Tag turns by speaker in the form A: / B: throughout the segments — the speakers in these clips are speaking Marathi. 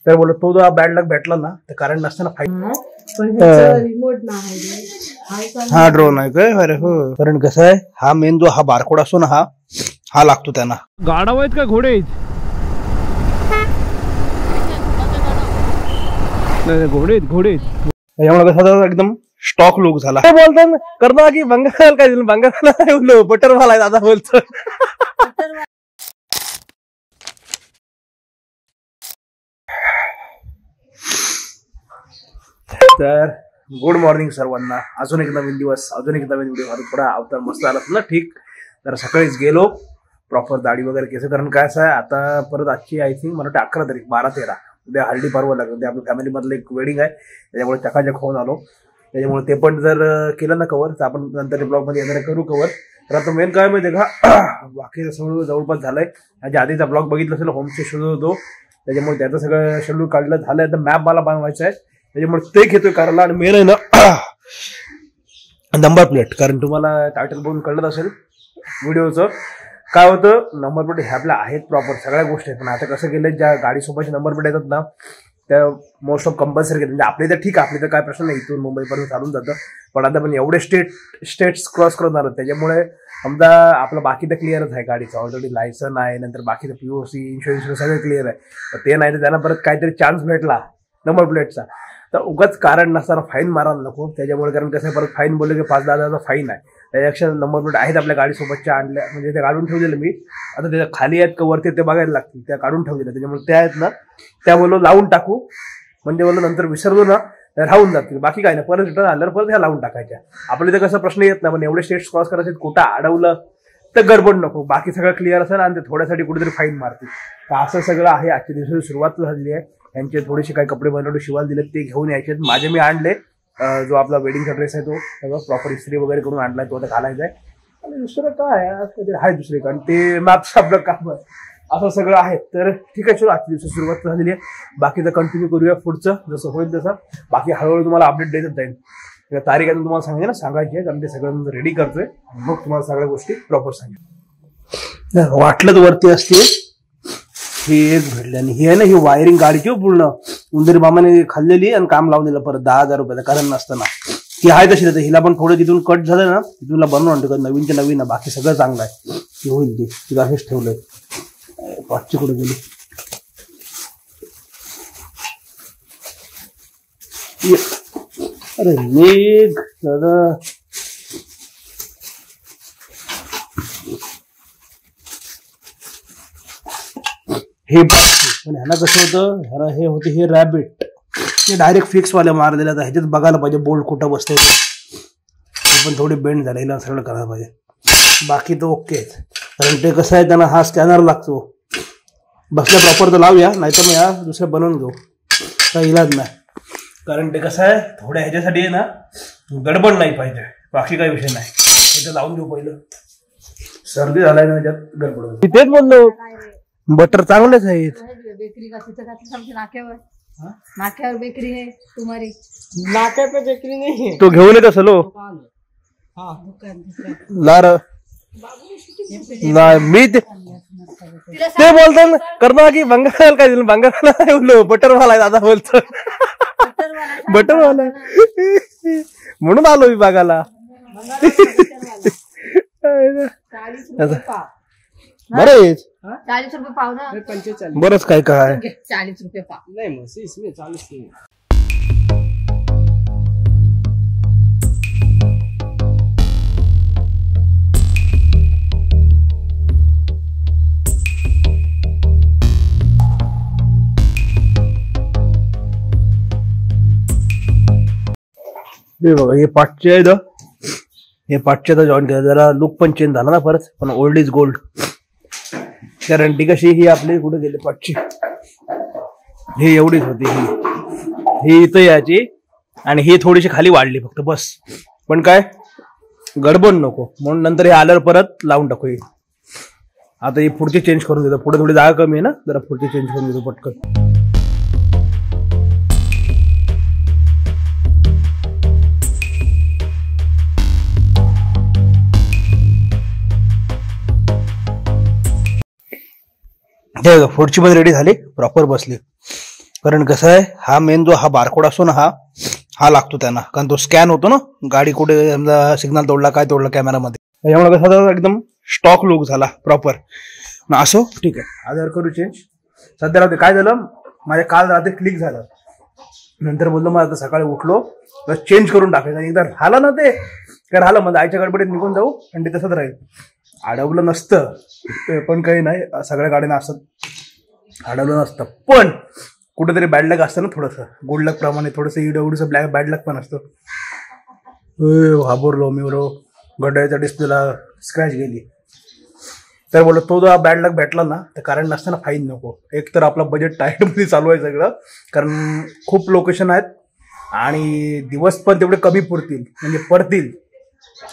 A: तर बोललो तो जर बॅड लक भेटला ना तर कारण नसताना फाईन हा ड्रोन आहे काय. अरे हो, कारण कसं आहे हा मेन जो हा बारकोड असतो ना हा लागतो त्यांना. गाढव आहेत का घोडे आहेत? नाही घोडे आहेत घोडे आहेत. त्याच्यामुळे कसं एकदम स्टॉक लुक झाला. काय बोलतात करणार की बंगाल काय बंगाल बटरवाला आहे दादा बोलतो. तर गुड मॉर्निंग सर्वांना. अजून एक नवीन दिवस, अजून एक नवीन व्हिडिओ. थोडा अवतार मस्त आला ना. ठीक, तर सकाळीच गेलो प्रॉपर दाढी वगैरे केस. कारण काय असं आहे आता परत आजची आय थिंक मला वाटतं 11 तारीख 12-13 उद्या हळदी पर्व लागेल. उद्या आपल्या फॅमिलीमधलं एक वेडिंग आहे, त्याच्यामुळे चकाचक होऊन आलो. त्याच्यामुळे ते पण जर केलं ना कवर तर आपण नंतर ब्लॉग मध्ये येणार करू कवर. तर आता मेन काय माहिती आहे का, बाकी सगळं जवळपास झालंय. माझ्या आधीचा ब्लॉग बघितलं असेल, होमस्टे शोधत होतो, त्याच्यामुळे त्याचं सगळं शेड्यूल काढलं झालंय. तर मॅप मला बनवायचं आहे, त्याच्यामुळे ते घेतोय करायला. आणि मेन आहे ना नंबर प्लेट, कारण तुम्हाला टायटल बघून कळलं असेल व्हिडिओचं. काय होतं, नंबर प्लेट ह्या आपल्या आहेत प्रॉपर सगळ्या गोष्टी आहेत. पण आता कसं केलं, ज्या गाडीसोबतचे नंबर प्लेट येतात ना त्या मोस्ट ऑफ कंपल्सरी केलं. म्हणजे आपले तर ठीक आहे, आपले तर काय प्रश्न नाही, इथून मुंबईपर्यंत चालून जातं. पण आता पण एवढे स्टेट्स क्रॉस करून आलं, त्याच्यामुळे समजा आपलं बाकी तर क्लिअरच आहे. गाडीचं ऑलरेडी लायसन आहे, नंतर बाकीचं POC इन्शुरन्स सगळं क्लिअर आहे. तर ते नाही तर त्यांना परत काहीतरी चान्स भेटला नंबर प्लेटचा तर उगाच कारण नसताना फाईन मारायला नको. त्याच्यामुळे कारण कसं परत फाईन बोलले की 5-10,000चा फाईन आहे. त्याच्यापेक्षा नंबर प्लेट आहेत आपल्या गाडीसोबतच्या आणल्या, म्हणजे त्या काढून ठेवलेलं मी. आता त्याच्या खाली आहेत का वरती ते बघायला लागतील, त्या काढून ठेवलेल्या. त्याच्यामुळे त्या आहेत ना त्या बोललो लावून टाकू, म्हणजे बोललो नंतर विसरलो ना राहून जातील. बाकी काय नाही, परत रिटर्न आल्यावर परत ह्या लावून टाकायच्या. आपल्या इथं कसं प्रश्न येत नाही, पण एवढे स्टेट्स क्रॉस करायचे, कुठं अडवलं तर गडबड नको. बाकी सगळं क्लिअर असेल आणि ते थोड्यासाठी कुठेतरी फाईन मारतील. तर असं सगळं आहे. आजच्या दिवसाची सुरुवात झालेली आहे. यांचे थोडेसे काही कपडे बनवले शिवायला दिले ते घेऊन यायचे. माझे मी आणले, जो आपला वेडिंगचा ड्रेस आहे तो सगळं प्रॉपर इस्त्री वगैरे करून आणलाय, तो आता घालायचा आहे. आणि दुसरं काय आहे दुसरे, कारण ते मॅपचं आपलं काम आहे. असं सगळं आहे. तर ठीक आहे, चलो आजच्या दिवसाची सुरुवात झालेली आहे. बाकीचं कंटिन्यू करूया पुढचं जसं होईल तसं. बाकी हळूहळू तुम्हाला अपडेट देतच जाईल. तारीख आहे तुम्हाला सांगायचं ना, सांगायची आहे, कारण ते सगळं रेडी करतोय, मग तुम्हाला सगळ्या गोष्टी प्रॉपर सांगेल. वाटलं तर वरती असते ही एक भेटली. आणि ही आहे ना ही वायरिंग गाडीची पूर्ण उंदीर मामाने खाल्लेली आणि काम लावून दिलं परत 10,000 रुपयाचं कारण नसताना. ही आहे तशी तर हिला पण थोडं तिथून कट झालं ना, तिथून बनवून आणतो. नवीनच्या नवीन आहे, बाकी सगळं चांगलं आहे. ती होईल ती असेच ठेवलंय. पाचची कुठे गेली, अरे मेघ दादा. हे पण ह्याला कसं होतं, ह्याला हे होते हे रॅबिट, ते डायरेक्ट फिक्स वाले मारलेलं. आता ह्याच्यात बघायला पाहिजे बोल्ट कुठं बसते. ते पण थोडी बेंड झाले, हिला सगळं करायला पाहिजे. बाकी तो ओके, कारण ते कसं आहे त्यांना हा स्कॅनर लागतो. बसल्या प्रॉपर तर लावूया, नाहीतर मग या दुसरं बनवून घेऊ, काही इलाज नाही. कारण ते कसं आहे थोड्या ह्याच्यासाठी आहे ना गडबड नाही पाहिजे, बाकी काही विषय नाही. इथं लावून घेऊ पहिलं. सर्दी झालाय ना त्याच्यात गडबड. तिथेच बोललो बटर चांगलेच आहेत.
B: बेकरी का तिथं नाक्यावर बेकरी आहे तुम्हारी.
C: नाक्या पे बेकरी नाही है,
A: तो घेऊन येत असेल. लार मी ते बोलतो करणार की बंगाल काय बंगाल बटरवाला आहे दादा बोलतो. बटरवाला म्हणून आलो मी बघायला. बरेच
B: 40 रुपये पाव ना,
C: 45
A: बरंच काय काय
B: 40 रुपये पाव
C: नहीं मसी इसमें 40 नहीं.
A: हे बघा हे पाठचे आहे, हे पाठचे तर जॉईन केलं. जरा लुक पण चेंज झाला ना परत, पण ओल्ड इज गोल्ड. गॅरंटी कशी ही आपली कुठे गेली पाठची, ही एवढीच होती. ही इथं यायची आणि ही थोडीशी खाली वाढली फक्त बस. पण काय गडबड नको म्हणून नंतर हे आल्यावर परत लावून टाकू. ही आता ही पुढची चेंज करून देतो, पुढे थोडी जागा कमी आहे ना, जरा पुढची चेंज करून देतो पटकन. पुढची पण रेडी झाली, प्रॉपर बसली. कारण कसं आहे हा मेन जो हा बारकोड असतो ना हा लागतो त्यांना, कारण तो स्कॅन होतो ना गाडी कुठे समजा सिग्नल तोडला काय तोडला कॅमेरामध्ये, त्याच्यामुळे कसं एकदम स्टॉक लुक झाला प्रॉपर. असो ठीक आहे, आधार करू चेंज. सध्या राहते काय झालं माझ्या काल रात्री क्लिक झालं, नंतर बोललो मग आता सकाळी उठलो बस चेंज करून टाकायचं. आणि एकदा झालं ना ते काय राहिलं मग आईच्या गडबडीत निघून जाऊ आणि ते तसंच राहील. अडवलं नसतं पण काही नाही, सगळ्या गाड्यांना असं अडवलं नसतं, पण कुठेतरी बॅड लक असतं ना थोडंसं, गुड लक प्रमाणे थोडंसं ईडब्ल्यूचं बॅड लक पण असतं. घाबरलो मी बरो, गड्याच्या डिस्प्लेला स्क्रॅच गेली. तर बोललो तो जो बॅड लक भेटला ना तर कारण नसताना फाईन नको. एक तर आपलं बजेट टाईटमध्ये चालू आहे सगळं, कारण खूप लोकेशन आहेत आणि दिवस पण तेवढे कमी पुरतील म्हणजे पडतील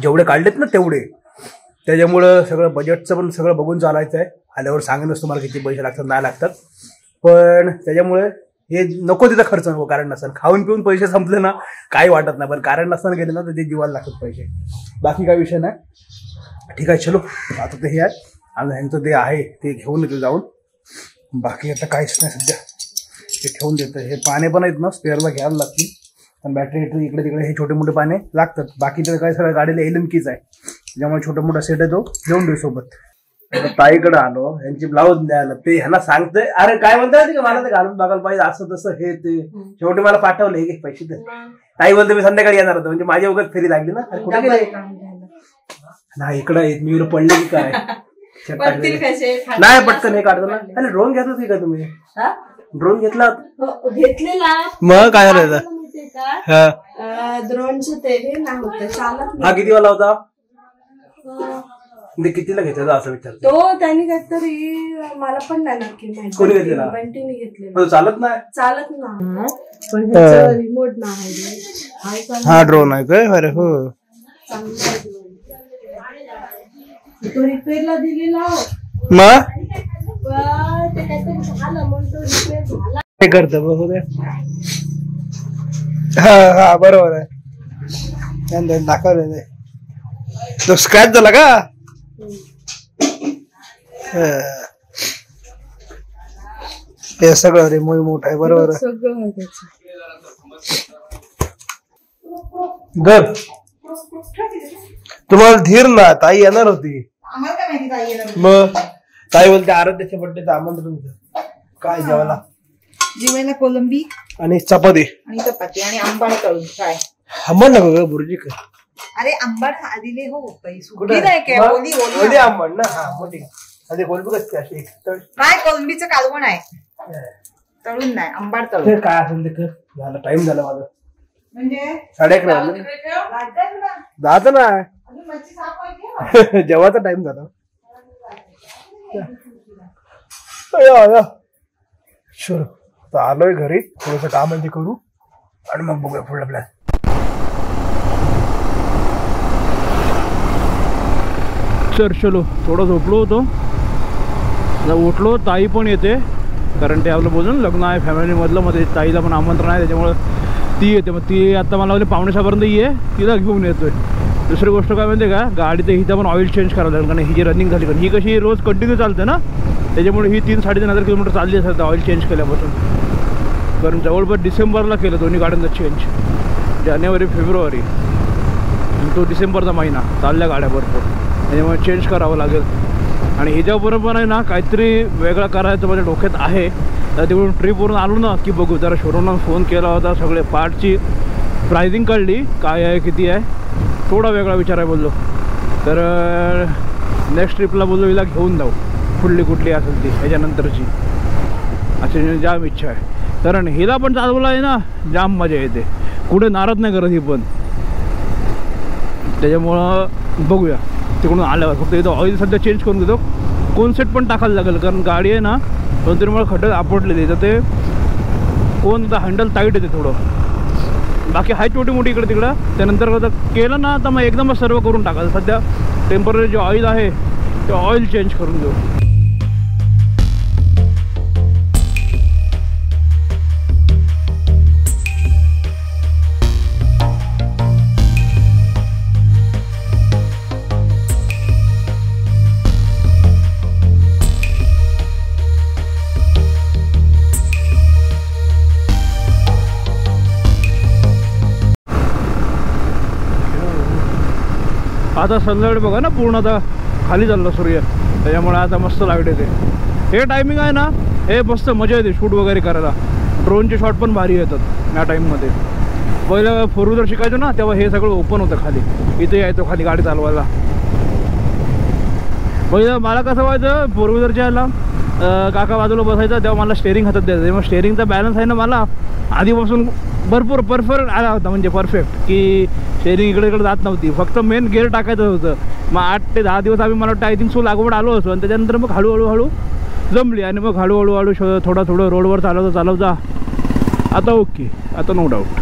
A: जेवढे काढलेत ना तेवढे. त्याच्यामुळं सगळं बजेटचं पण सगळं बघून चालायचं आहे. आल्यावर सांगेनच तुम्हाला किती पैसे लागतात नाही लागतात, पण त्याच्यामुळे हे नको तिथं खर्च नको कारण नसताना. खाऊन पिऊन पैसे संपले ना काही वाटत नाही, पण कारण नसताना गेले ना तर ते जीवाला लागतात पैसे. बाकी काय विषय नाही, ठीक आहे. चलो आता ते हे आहे आणि ह्यांचं ते आहे ते घेऊन येतो जाऊन. बाकी आता काहीच नाही सध्या, ते ठेवून देतं. हे पाने पण आहेत ना स्पेअरला घ्यायला लागतील, पण बॅटरी इकडे तिकडे हे छोटे मोठे पाने लागतात. बाकीचं काय सगळं गाडीला एलएम कीच आहे, त्याच्यामुळे छोटा मोठा सेट आहे तो घेऊन देऊ सोबत. ताईकडे आलो, यांची ब्लाऊज द्यायला ते ह्यांना सांगतोय अरे काय म्हणतात की मला ते घालून बघायला पाहिजे असं तसं हे ते. शेवटी मला पाठवलं हे पैसे दे. ताई बोलते मी संध्याकाळी येणार होतो, म्हणजे माझ्या वगैरे फेरी लागली ना. अरे कुठे गेले नाही इकडे येत मी पडले की काय नाही पटकन हे काढतो ना. अरे ड्रोन घेतलं की काय तुम्ही? ड्रोन घेतला
B: घेतलेला
A: मग काय झालं
B: ड्रोनचं ते नाही होतं चालत.
A: हा किती वाला होता कितीला घेतला असं विचारतो
B: तो त्यांनी काहीतरी मला पण नाही नक्की माहिती.
A: कोणी घेतलेला?
B: बंटीने घेतलेला.
A: चालत नाही
B: पण ह्याचं रिमोट नाही.
A: हा ड्रोन आहे काय? अरे हो
B: तो रिपेअरला दिलेला
A: मग
B: ते काहीतरी झालं म्हणून तो रिपेअर झाला.
A: हे करतं बघू दे. हा बरोबर आहे दाखवलं ते. तो स्क्रॅच झाला का? हे सगळं रिमोट आहे बरोबर आहे
B: सगळं
A: घर. तुम्हाला धीर ना ताई येणार होती मग ताई बोलते आराध्याच्या बड्डेचं आमंत्रण काय जेवायला?
D: जेवायला कोलंबी
A: आणि चपाती
D: आणि आंबाड करून काय
A: आंबट नको बुर्जी का?
D: अरे आंबाड दिले हो
A: कुठे ओली आंबट ना. हा मोठी अरे कोलंबी कसं अशी
D: काय कोलंबीचं कालवण आहे, तळून नाही आंबाड तळून.
A: काय असेल ते झालं. टाइम झाला माझा
D: म्हणजे
A: 11:30 जायचं ना जेवायचा टाइम झाला. चलो आता आलोय घरी, थोडस काम आहे ते करू आणि मग बघूया पुढला प्लॅन. सर चलो थोडं झोपलो होतो, उठलो. ताई पण येते कारण ते आपलं बोलून लग्न आहे फॅमिलीमधलं, मध्ये ताईला पण आमंत्रण आहे त्याच्यामुळे ती येते. मग ती आता मला बोलली 5:45 ये, तिला घेऊन येतोय. दुसरी गोष्ट काय माहिती का, गाडीचं हिचं पण ऑइल चेंज करावं लागेल, कारण ही जी रनिंग झाली कारण ही कशी रोज कंटिन्यू चालते ना, त्याच्यामुळे ही 3-3.5 किलोमीटर चालली असेल ऑइल चेंज केल्यापासून. कारण जवळपास डिसेंबरला केलं दोन्ही गाड्यांचं चेंज, जानेवारी फेब्रुवारी, तो डिसेंबरचा महिना चालल्या गाड्या भरपूर, त्याच्यामुळे चेंज करावं लागेल. आणि ह्याच्याबरोबर आहे ना काहीतरी वेगळं करायचं माझ्या डोक्यात आहे. तर तिकडून ट्रिपवरून आलो ना की बघू. जरा शोरूमला फोन केला होता, सगळे पार्टची प्राइसिंग काढली काय आहे किती आहे, थोडा वेगळा विचार आहे बोललो. तर नेक्स्ट ट्रिपला बोललो हिला घेऊन जाऊ, कुठली असेल ती ह्याच्यानंतरची, अशी जाम इच्छा आहे. कारण हिला पण चालवला आहे ना जाम मजा येते, कुठे नाराज नाही करत ही पण. त्याच्यामुळं बघूया तिकडून आल्यावर. फक्त इथं ऑइल सध्या चेंज करून घेतो, कोन सेट पण टाकायला लागेल कारण गाडी आहे ना 2-3 वेळा खड्डे आपटलेली, तर ते कोण हँडल टाईट येते थोडं. बाकी हाय छोटी मोठी इकडे तिकडं. त्यानंतर केलं ना तर मग एकदमच सर्व करून टाकायचं. सध्या टेम्पररी जे ऑइल आहे ते ऑइल चेंज करून घेऊ. आता सनलाईट बघा ना पूर्ण आता खाली चाललं सूर्य, त्याच्यामुळे आता मस्त लाईट येते. हे टायमिंग आहे ना, हे मस्त मजा येते शूट वगैरे करायला. ड्रोनचे शॉट पण भारी येतात या टाईममध्ये. पहिलं 4 व्हीलर शिकायचो ना तेव्हा हे सगळं ओपन होतं खाली, इथे यायचो खाली गाडी चालवायला. पहिलं मला कसं व्हायचं, 4 व्हीलरच्या याला काका बाजूला बसायचा तेव्हा मला स्टेअरिंग हातात द्यायचं. तेव्हा स्टेअरिंगचा बॅलन्स आहे ना मला आधीपासून भरपूर परफेक्ट आला होता, म्हणजे परफेक्ट की स्टेअरिंग इकडे इकडे जात नव्हती, फक्त मेन गेअर टाकायचं होतं. मग 8 ते 10 दिवस आम्ही मला वाटतं आय थिंक सो लागवड आलो असतो. आणि त्याच्यानंतर मग हळूहळू जमली आणि मग हळूहळू थोडं रोडवर चालवता आता ओके, आता नो डाऊट.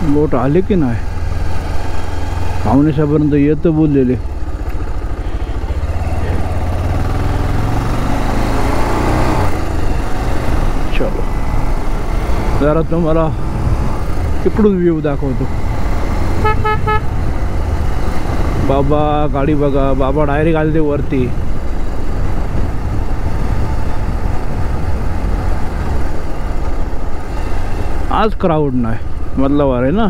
A: बोट आले की नाही, पावणेशापर्यंत येतं बोललेले. चलो जरा तुम्हाला इकडून व्ह्यू दाखवतो. बाबा गाडी बघा, बाबा डायरेक्ट आले ते वरती. आज क्राऊड नाही, मधला वार आहे ना.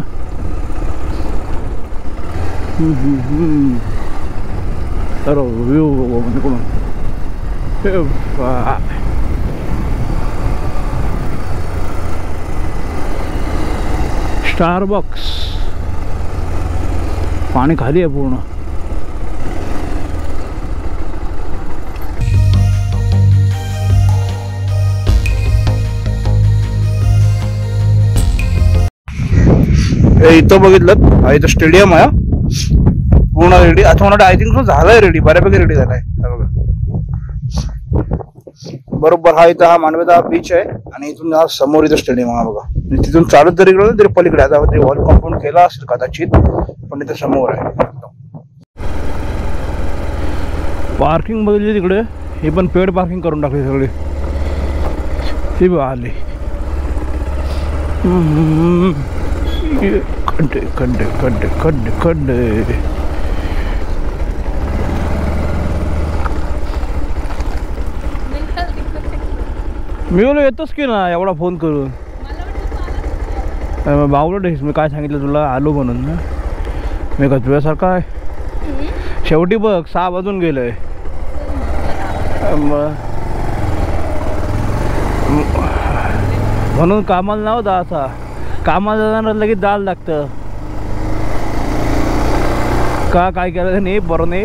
A: तर व्ह्यू बघू तिकडून. स्टारबक्स, पाणी खाली आहे पूर्ण. इथं बघितलं, इथं स्टेडियम आहे पूर्ण रेडी. आता मला आय थिंक झालंय रेडी, बऱ्यापैकी रेडी झालाय. बघा बरोबर हा इथं हा मानवेचा बीच आहे आणि इथून हा समोर इथं स्टेडियम आहे बघा. तिथून चालत जरी गेलो तरी पलीकडे आता वॉल कॉम्पाऊंड केला असेल कदाचित, पण इथं समोर आहे. पार्किंग बघितली तिकडे, हे पण पेड पार्किंग करून टाकली सगळे. ती आली खड्डे खड्डे खड्डे खड्डे खड्डे. मी बोलो येतोस की ना एवढा फोन करून. बावलं आहेस, मी काय सांगितलं तुला आलो म्हणून ना. मी का तुझ्यासारखा आहे. शेवटी बघ 6 वाजून गेलंय. म्हणून कामाला नव्हता असा, कामाला जाणार लगेच जायला लागतं. का काय केलं नाही बरं नाही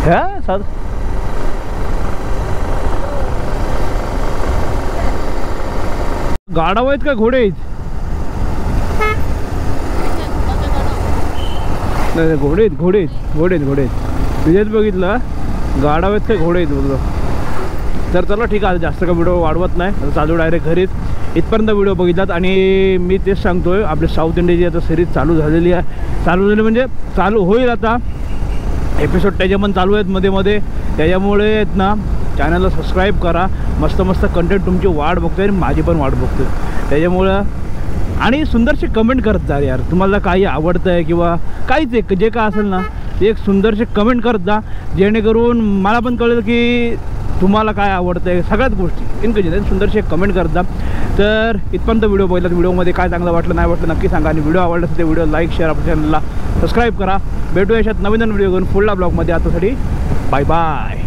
A: ह्या साध. गाढव आहेत का घोडे आहेत? नाही घोडे आहेत, घोडे आहेत, घोडे आहेत, घोडे आहेत. तुझ्याच बघितलं गाढव आहेत का घोडे आहेत बोललो. तर चला ठीक आहे, जास्त का व्हिडिओ वाढवत नाही, चालू डायरेक्ट घरीच. इथपर्यंत व्हिडिओ बघितलात आणि मी तेच सांगतोय, आपली साऊथ इंडियाची आता सिरीज चालू झालेली आहे. चालू झाली म्हणजे चालू होईल आता. एपिसोड त्याचे पण चालू आहेत मध्ये मध्ये, त्याच्यामुळे आहेत ना चॅनलला सबस्क्राईब करा. मस्त मस्त कंटेंट तुमची वाट बघतोय आणि माझी पण वाट बघतोय, त्याच्यामुळं. आणि सुंदरशी कमेंट करत जा यार, तुम्हाला काही आवडतं आहे किंवा काहीच एक जे काय असेल ना ते एक सुंदरशी कमेंट करत जा, जेणेकरून मला पण कळेल की तुम्हाला काय आवडतं आहे. सगळ्याच गोष्टी इनकं सुंदरशी एक कमेंट करत जा. तर इथपर्यंत व्हिडिओ बघितला, व्हिडिओमध्ये काय चांगलं वाटलं नाही वाटलं नक्की सांगा. आणि व्हिडिओ आवडला असेल तर व्हिडिओ लाईक शेअर, आपल्या चॅनलला सबस्क्राईब करा. भेटूया अशात नवीन व्हिडिओ घेऊन पुढल्या ब्लॉगमध्ये. आतासाठी बाय बाय.